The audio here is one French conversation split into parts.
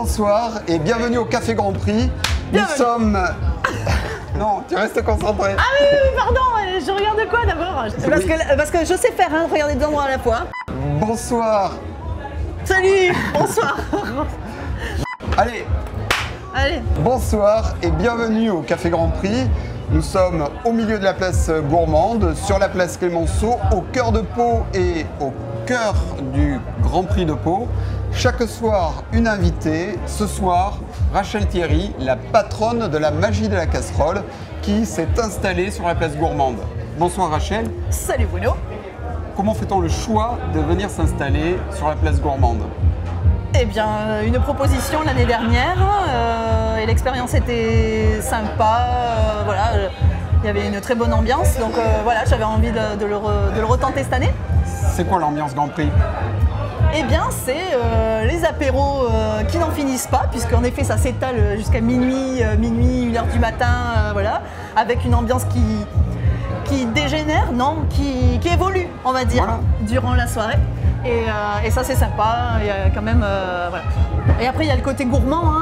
Bonsoir et bienvenue au Café Grand Prix. Nous sommes... Non, tu restes concentré. Ah oui, pardon, je regarde quoi d'abord? Parce que je sais faire, hein, regarder deux endroits à la fois. Bonsoir. Salut, bonsoir. Allez, Allez. bonsoir et bienvenue au Café Grand Prix. Nous sommes au milieu de la place Gourmande, sur la place Clémenceau, au cœur de Pau et au cœur du Grand Prix de Pau. Chaque soir, une invitée. Ce soir, Rachel Thierry, la patronne de la magie de la casserole, qui s'est installée sur la place Gourmande. Bonsoir Rachel. Salut Bruno. Comment fait-on le choix de venir s'installer sur la place Gourmande? Eh bien, une proposition l'année dernière et l'expérience était sympa. Voilà, il y avait une très bonne ambiance, donc voilà, j'avais envie de le retenter cette année. C'est quoi l'ambiance Grand Prix? Eh bien, c'est les apéros qui n'en finissent pas, puisqu'en effet, ça s'étale jusqu'à minuit, 1h du matin, voilà, avec une ambiance qui dégénère, non, qui évolue, on va dire, voilà, durant la soirée. Et ça, c'est sympa. Il y a quand même, voilà. Et après, il y a le côté gourmand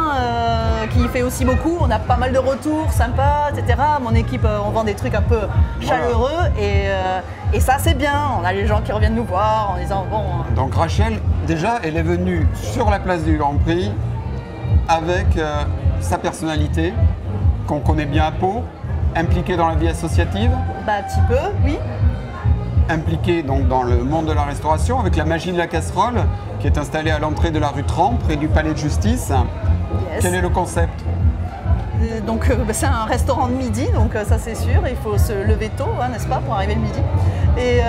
qui fait aussi beaucoup. On a pas mal de retours sympas, etc. Mon équipe, on vend des trucs un peu chaleureux. Voilà. Et ça, c'est bien. On a les gens qui reviennent nous voir en disant bon. Donc Rachel, déjà, elle est venue sur la place du Grand Prix avec sa personnalité, qu'on connaît bien à Pau, impliquée dans la vie associative. Bah, un petit peu, oui. Impliquée donc dans le monde de la restauration avec la magie de la casserole qui est installée à l'entrée de la rue Trempe, près du palais de justice. Yes. Quel est le concept? Donc c'est un restaurant de midi, donc ça c'est sûr, il faut se lever tôt, hein, n'est-ce pas, pour arriver le midi. Et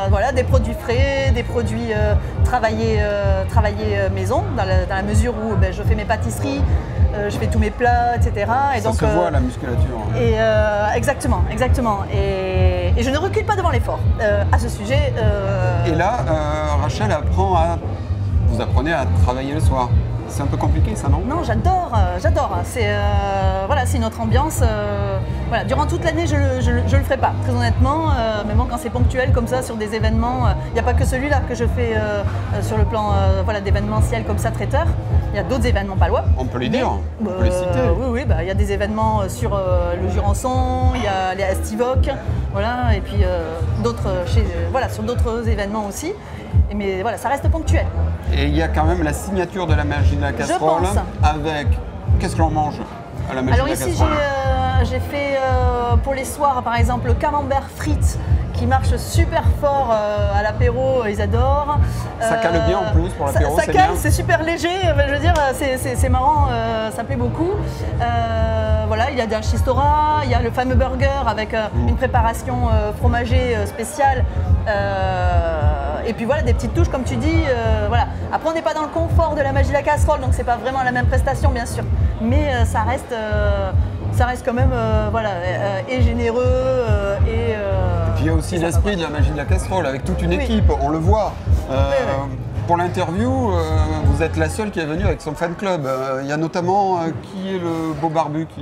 voilà, des produits frais, des produits travaillés maison, dans la mesure où je fais mes pâtisseries, je fais tous mes plats, etc. Et ça donc, se voit la musculature. Et exactement. Et je ne recule pas devant l'effort à ce sujet. Et là, Rachel vous apprenez à travailler le soir. C'est un peu compliqué ça, non? Non, j'adore. C'est voilà, c'est une autre ambiance. Voilà. Durant toute l'année, je le ferai pas, très honnêtement. Mais bon, quand c'est ponctuel comme ça, sur des événements, il n'y a pas que celui-là que je fais sur le plan voilà, d'événementiel comme ça, traiteur. Il y a d'autres événements palois. On peut les dire, on peut les citer. Oui, il y a des événements sur le Jurançon, il y a les Estivoc, voilà, et puis d'autres voilà, sur d'autres événements aussi. Mais voilà, ça reste ponctuel. Et il y a quand même la signature de la magie de la casserole. Avec... Qu'est-ce que l'on mange à la magie de la casserole? Alors ici, j'ai fait pour les soirs, par exemple, le camembert frites qui marche super fort à l'apéro, ils adorent. Ça cale bien en plus pour l'apéro, c'est bien. C'est super léger, je veux dire, c'est marrant, ça plaît beaucoup. Voilà, il y a des chistora, il y a le fameux burger avec une préparation fromagée spéciale. Et puis voilà, des petites touches comme tu dis. Voilà. Après, on n'est pas dans le confort de la magie de la casserole, donc c'est pas vraiment la même prestation, bien sûr. Mais ça reste quand même voilà, et généreux et puis il y a aussi l'esprit de la magie de la casserole avec toute une équipe, on le voit. Oui. Pour l'interview, vous êtes la seule qui est venue avec son fan club. Il y a notamment qui est le beau barbu qui...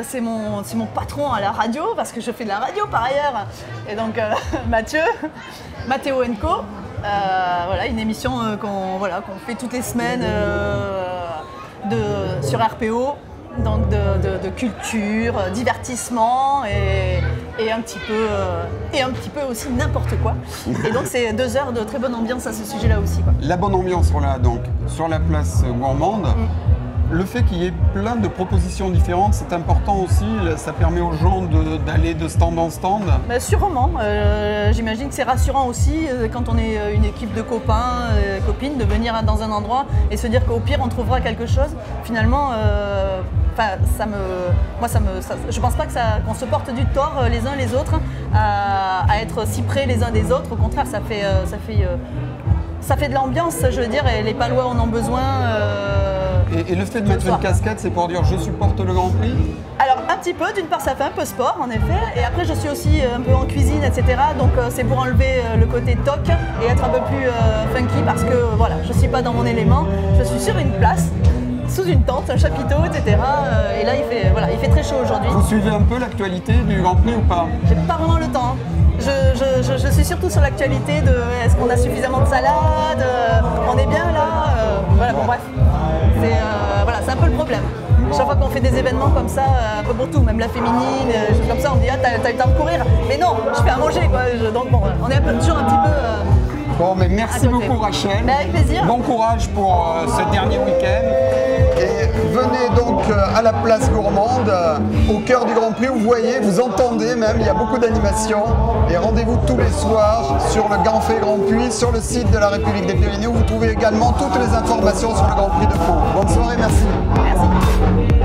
c'est mon patron à la radio, parce que je fais de la radio par ailleurs. Et donc Mathéo Co. Voilà, une émission qu'on fait toutes les semaines sur RPO. Donc de culture, divertissement et un petit peu aussi n'importe quoi. Et donc c'est 2 heures de très bonne ambiance à ce sujet-là aussi, quoi. La bonne ambiance, voilà, donc sur la place Gourmande. Le fait qu'il y ait plein de propositions différentes, c'est important aussi, ça permet aux gens d'aller de stand en stand. Bah, sûrement, j'imagine que c'est rassurant aussi quand on est une équipe de copains, copines, de venir dans un endroit et se dire qu'au pire on trouvera quelque chose. Finalement, je pense pas qu'on se porte du tort les uns les autres à être si près les uns des autres. Au contraire, ça fait de l'ambiance, je veux dire, et les Palois en ont besoin. Et le fait de mettre une casquette, c'est pour dire je supporte le Grand Prix? Alors un petit peu, d'une part ça fait un peu sport en effet, et après je suis aussi un peu en cuisine, etc. Donc c'est pour enlever le côté toc et être un peu plus funky, parce que voilà, je suis pas dans mon élément, je suis sur une place, sous une tente, un chapiteau, etc. Et là il fait très chaud aujourd'hui. Vous suivez un peu l'actualité du Grand Prix ou pas? J'ai pas vraiment le temps. Je suis surtout sur l'actualité de est-ce qu'on a suffisamment de salade, on est bien là, voilà. Bon, bref, voilà, c'est un peu le problème. Chaque fois qu'on fait des événements comme ça, un peu pour tout, même la féminine, choses comme ça, on me dit ah t'as le temps de courir, mais non, je fais à manger quoi. Donc bon, on est toujours un petit peu. Bon, mais merci beaucoup Rachel. Mais avec plaisir. Bon courage pour ce dernier week-end. Et venez donc à la place Gourmande, au cœur du Grand Prix. Vous voyez, vous entendez même, il y a beaucoup d'animations. Et rendez-vous tous les soirs sur le Ganfé Grand Prix, sur le site de la République des Pyrénées, où vous trouvez également toutes les informations sur le Grand Prix de Pau. Bonne soirée, merci. Merci.